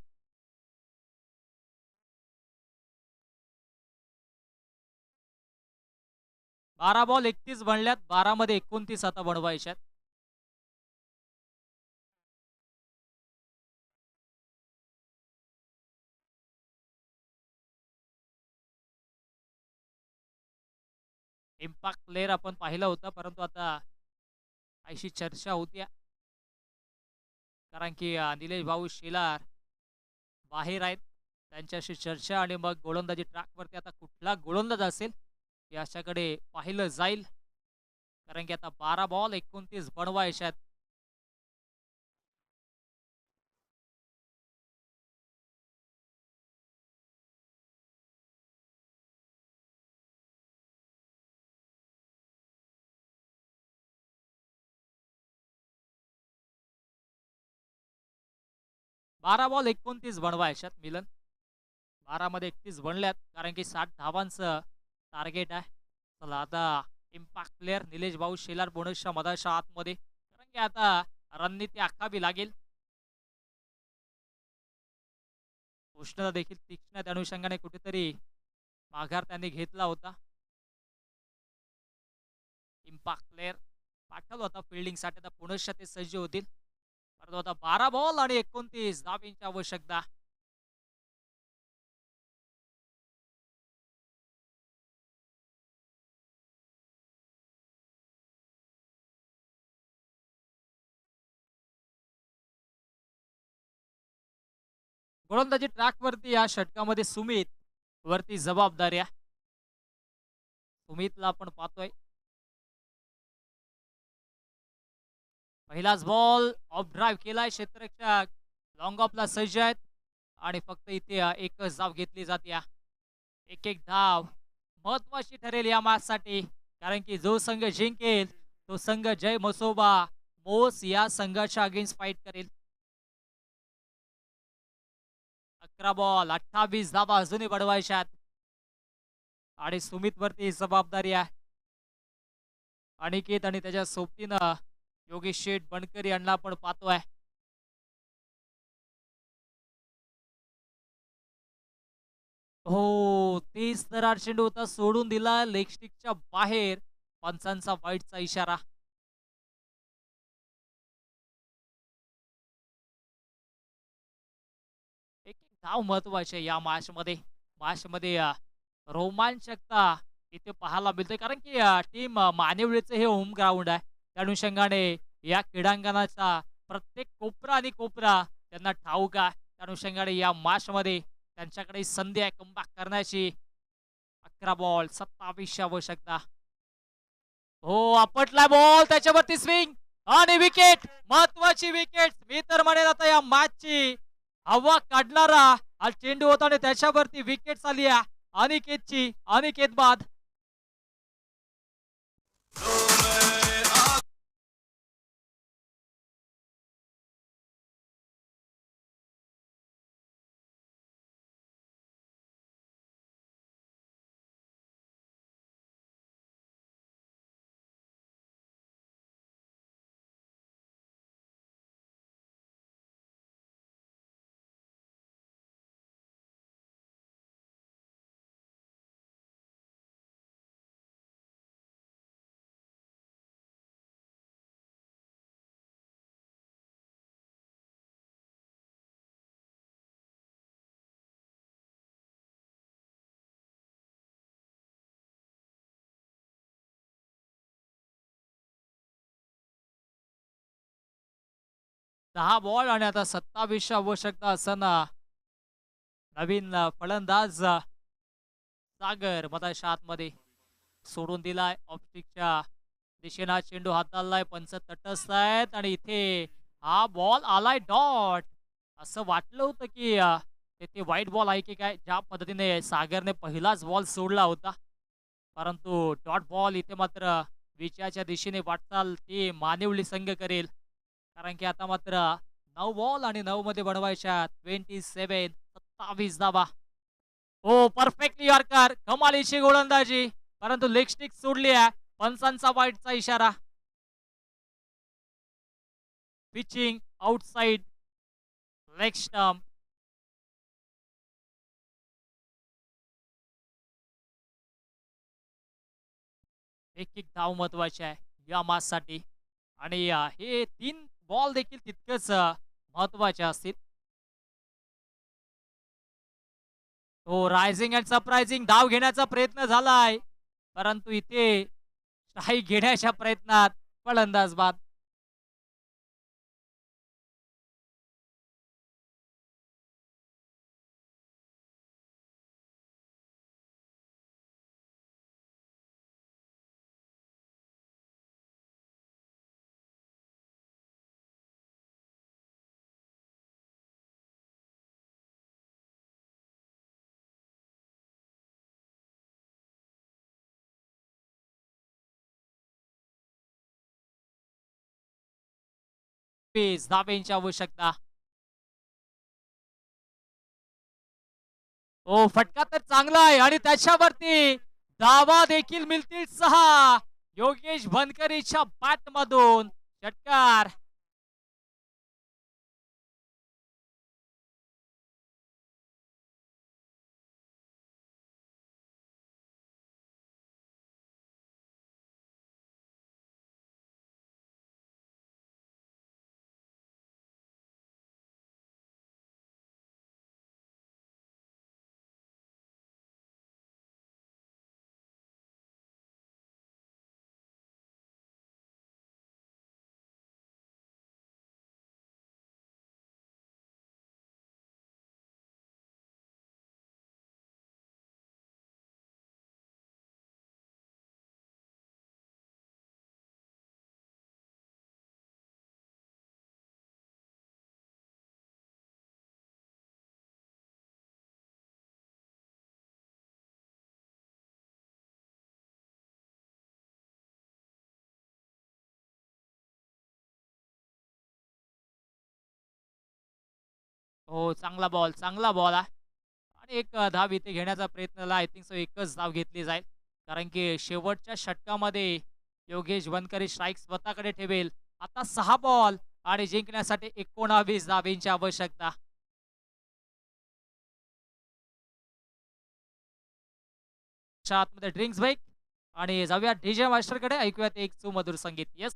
बारा बॉल 31 बनल्यात, 12 मध्ये 29 आता बनवायच्यात. इम्पॅक्ट प्लेअर आपण पाहिला होता परंतु आता अशी चर्चा होती कारण की निलेश भाऊ शेलार बाहेर आहेत. त्यांच्याशी चर्चा आणि मग गोलंदाजी ट्रॅकवरती आता कुठला गोलंदाज असेल याच्याकडे पाहिलं जाईल. कारण की आता 12 बॉल 29 बनवायच्यात. बारा बॉल 29 बनवायच्यात मिलन. 12 मध्ये 31 बनल्यात कारण की 60 धावांचं टार्गेट आहे. चला आता इम्पॅक्ट प्लेअर निलेश भाऊ शेलार बोनसच्या मधाच्या आतमध्ये, कारण की आता रणनीती आखावी लागेल. उष्णता देखील तीक्ष्ण त्या अनुषंगाने कुठेतरी माघार त्यांनी घेतला होता. इम्पॅक्ट प्लेअर पाठवलं होता फिल्डिंगसाठी. आता पुनश्च ते सज्ज होतील. परंतु आता 12 बॉल आणि 29 धावांची आवश्यकता. गोलंदाजी ट्रॅकवरती या षटकामध्ये सुमित वरती जबाबदाऱ्या. सुमितला आपण पाहतोय. पहिलाच बॉल ऑफ ड्राईव्ह केलाय. क्षेत्ररक्षक लॉंग ऑफला सज्ज आहेत आणि फक्त इथे एकच धाव घेतली जाते. एक एक धाव महत्वाची ठरेल या मॅच साठी, कारण की जो संघ जिंकेल तो संघ जय मसोबा मोस या संघाच्या अगेन्स्ट फाईट करेल. 11 बॉल 28 धावा अजूनही बनवायच्यात आणि सुमित वरती जबाबदारी आहे. अनिकेत आणि त्याच्या सोबतीनं योगेश शेठ बनकर यांना आपण पाहतोय. हो, तेच तर चेंडू होता, सोडून दिला लेग स्टिकच्या बाहेर. पंचांचा वाईटचा इशारा. एक एक धाव महत्वाचे या मॅच मध्ये. मॅच मध्ये रोमांचकता इथे पाहायला मिळते कारण की टीम मानिवळीचे हे होम ग्राउंड आहे. त्या अनुषंगाने या क्रीडांगणाचा प्रत्येक कोपरा आणि कोपरा त्यांना ठाऊक आहे. त्या अनुषंगाने या मॅच मध्ये त्यांच्याकडे संधी आहे कमबॅक करण्याची. 11 बॉल 27 आवश्यकता. हो, आपटलाय बॉल, त्याच्यावरती स्विंग आणि विकेट. महत्वाची विकेट. मी तर म्हणेन आता या मॅचची हवा काढणारा हा चेंडू होता आणि त्याच्यावरती विकेट आली आहे अनिकेतची. अनिकेत बाद. दहा बॉल आणि आता 27ची आवश्यकता असताना नवीन फलंदाज सागर मधाच्या आतमध्ये सोडून दिलाय. ऑप्टिकच्या दिशेने हा चेंडू हाताळलाय. पंच तटस्थ आहेत आणि इथे हा बॉल आलाय डॉट. असं वाटलं होतं की ते व्हाईट बॉल आहे की काय, ज्या पद्धतीने सागरने पहिलाच बॉल सोडला होता. परंतु डॉट बॉल इथे मात्र विजयाच्या दिशेने वाटचाल ती मानिवली संघ करेल. कारण की आता मात्र 9 बॉल आणि 9 मध्ये बनवायच्या 27 धावा. हो, परफेक्टली यॉर्कर. कमालीची गोलंदाजी. परंतु लेग स्टिक सोडली आहे. पंचांचा वाईटचा इशारा. Pitching outside leg stump. एक एक धाव महत्वाची आहे या मॅचसाठी आणि हे 3 बॉल देखील तितकेच महत्वाचे असतील. हो, रायझिंग अँड सरप्रायझिंग धाव घेण्याचा प्रयत्न झालाय. परंतु इथे स्ट्राईक घेण्याच्या प्रयत्नात फलंदाज बाद. धाब्यांची आवश्यकता. हो, फटका तर चांगला आहे आणि त्याच्यावरती धावा देखील मिळतील 6. योगेश भनकरीच्या बॅट मधून षटकार. हो, चांगला बॉल, चांगला बॉल आहे. आणि एक धाव इथे घेण्याचा प्रयत्न झाला. आय थिंक सो एकच धाव घेतली जाईल. कारण की शेवटच्या षटकामध्ये योगेश बनकरी स्ट्राईक स्वतःकडे ठेवेल. आता 6 बॉल आणि जिंकण्यासाठी 19 धावेंची आवश्यकता. आतमध्ये ड्रिंक्स ब्रेक आणि जाऊया डीजे मास्टरकडे. ऐकूयात एक सुमधुर संगीत. येस.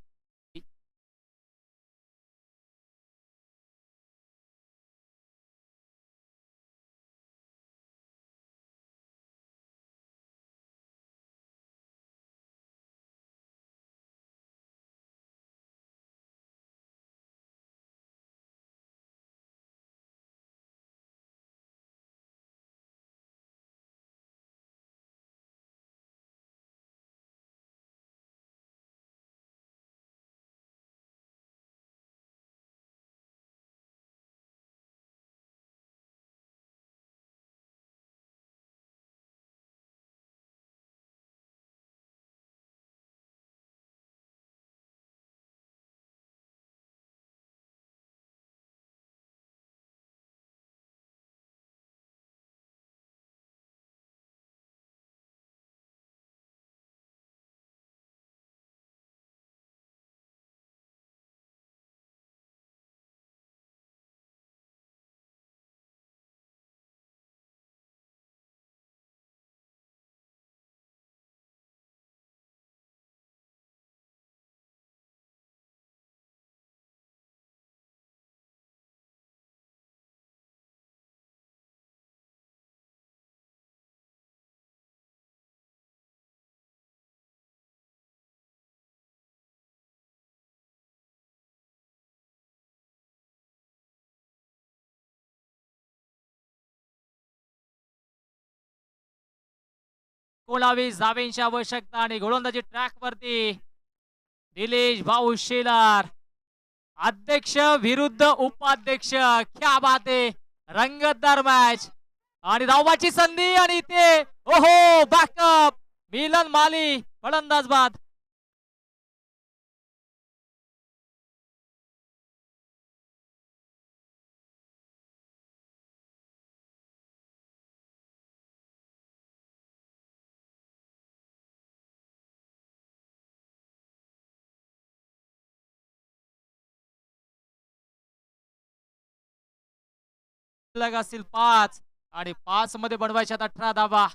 19 धावेंची आवश्यकता आणि गोलंदाजी ट्रॅक वरती निलेश भाऊ शेलार. अध्यक्ष विरुद्ध उपाध्यक्ष, क्या बात आहे. रंगतदार मॅच आणि धावाची संधी आणि इथे ओहो बॅकअप मिलन माली फलंदाज बाद. असतील 5 आणि 5 मध्ये बनवायच्यात 18 धावा.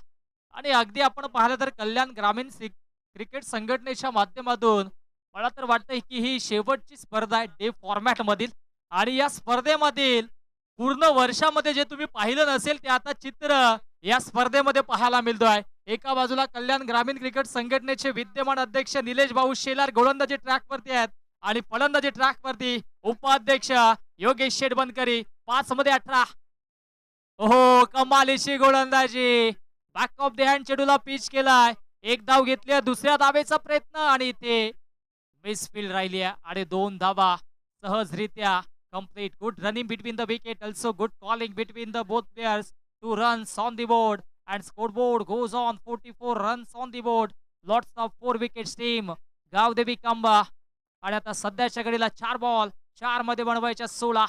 आणि अगदी आपण पाहिलं तर कल्याण ग्रामीण क्रिकेट संघटनेच्या माध्यमातून मला तर वाटतंय की ही शेवटची स्पर्धा आहे डे फॉर्मॅट मधील. आणि या स्पर्धेमधील पूर्ण वर्षामध्ये जे तुम्ही पाहिलं नसेल ते आता चित्र या स्पर्धेमध्ये पाहायला मिळतोय. एका बाजूला कल्याण ग्रामीण क्रिकेट संघटनेचे विद्यमान अध्यक्ष निलेश भाऊ शेलार गोलंदाजी ट्रॅक वरती आहेत आणि फलंदाजी ट्रॅक वरती उपाध्यक्ष योगेश शेटबनकरी. 5 मध्ये 18. ओहो कमालीची गोलंदाजी. बॅक ऑफ द हँड चेडूला पिच केलाय. एक धाव घेतली, दुसऱ्या धावेचा प्रयत्न आणि इथे मिसफील्ड राहिली आणि 2 धावा सहजरित्या complete. Good running between the wicket, also good calling between the both players. 2 runs on the board and scoreboard goes on 44 runs on the board. Lots of 4 wickets team Gavdevi Kamba. आणि आता सध्याच्या घडीला 4 बॉल 4 मध्ये बनवायच्या 16.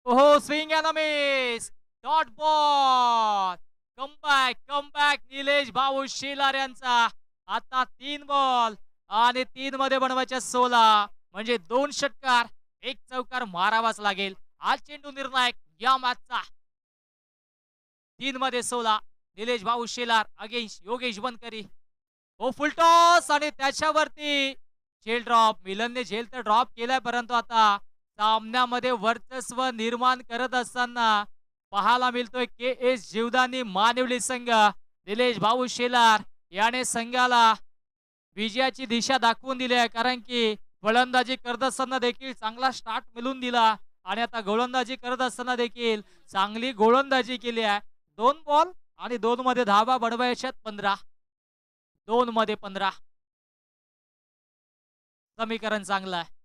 ओहो swing and miss, dot ball. Comeback Nilesh भाऊ शेलार यांचा. आता 3 बॉल आणि 3 मध्ये बनवायच्या 16 म्हणजे 2 षटकार 1 चौकार मारावाच लागेल. आज चेंडू निर्णायक या मॅचचा. 3 मध्ये 16 निलेश भाऊ शेलार अगेन्स्ट योगेश बनकरी. ओ फुल टॉस आणि त्याच्यावरती झेल ड्रॉप. मिलनने झेल तर ड्रॉप केलाय परंतु आता सामन्यामध्ये वर्चस्व निर्माण करत असताना पाहायला मिळतोय के एस जीवदानी मानिवली संघ. निलेश भाऊ शेलार याने संघाला विजयाची दिशा दाखवून दिली आहे कारण की फलंदाजी करत असताना देखील चांगला स्टार्ट मिळून दिला आणि आता गोलंदाजी करत असताना देखील चांगली गोलंदाजी केली आहे. 2 बॉल आणि 2 मध्ये धावा बनवायच्यात 15. 2 मध्ये 15 समीकरण चांगलं आहे.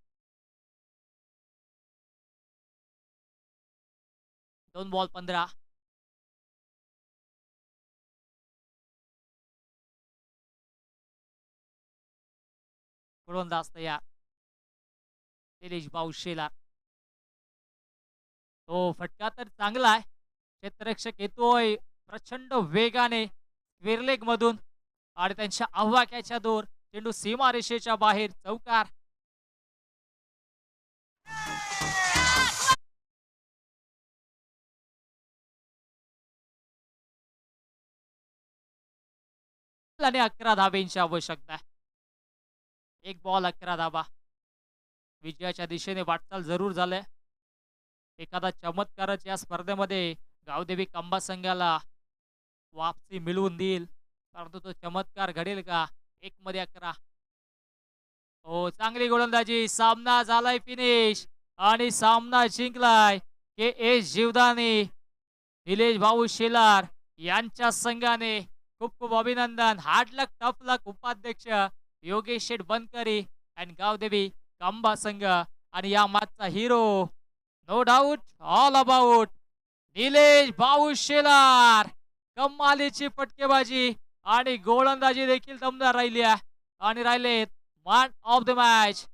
2 बॉल 15. गोलंदाज तयार निलेश भाऊ शेलार. तो फटका तर चांगला आहे. क्षेत्ररक्षक येतोय प्रचंड वेगाने स्क्वेअर मधून आणि त्यांच्या आव्हाक्याच्या दूर चेंडू सीमारेषेच्या बाहेर चौकार. आणि 11 धावेंची आवश्यकता आहे. 1 बॉल 11 धावा. विजयाच्या दिशेने वाटचाल जरूर झाले. एखादा चमत्कारच या स्पर्धेमध्ये गावदेवी कांबा संघाला वापसी मिळवून देईल परंतु तो चमत्कार घडेल का. 1 मध्ये 11. हो चांगली गोलंदाजी. सामना झालाय फिनिश आणि सामना जिंकलाय के एस जीवदानी निलेश भाऊ शेलार यांच्या संघाने. खूप खूप अभिनंदन. हार्ड लक टफ लक उपाध्यक्ष योगेश शेठ बनकरी अँड गावदेवी कांबा संघ. आणि या मॅचचा hero no doubt all about Nilesh भाऊ शेलार. कमालीची फटकेबाजी आणि गोलंदाजी देखील दमदार राहिली आहे आणि राहिलेत मॅन ऑफ द मॅच.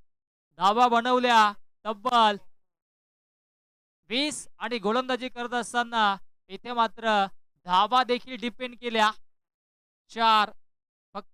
धावा बनवल्या तब्बल 20 आणि गोलंदाजी करत असताना इथे मात्र धावा देखील डिपेंड केल्या 4. फक्त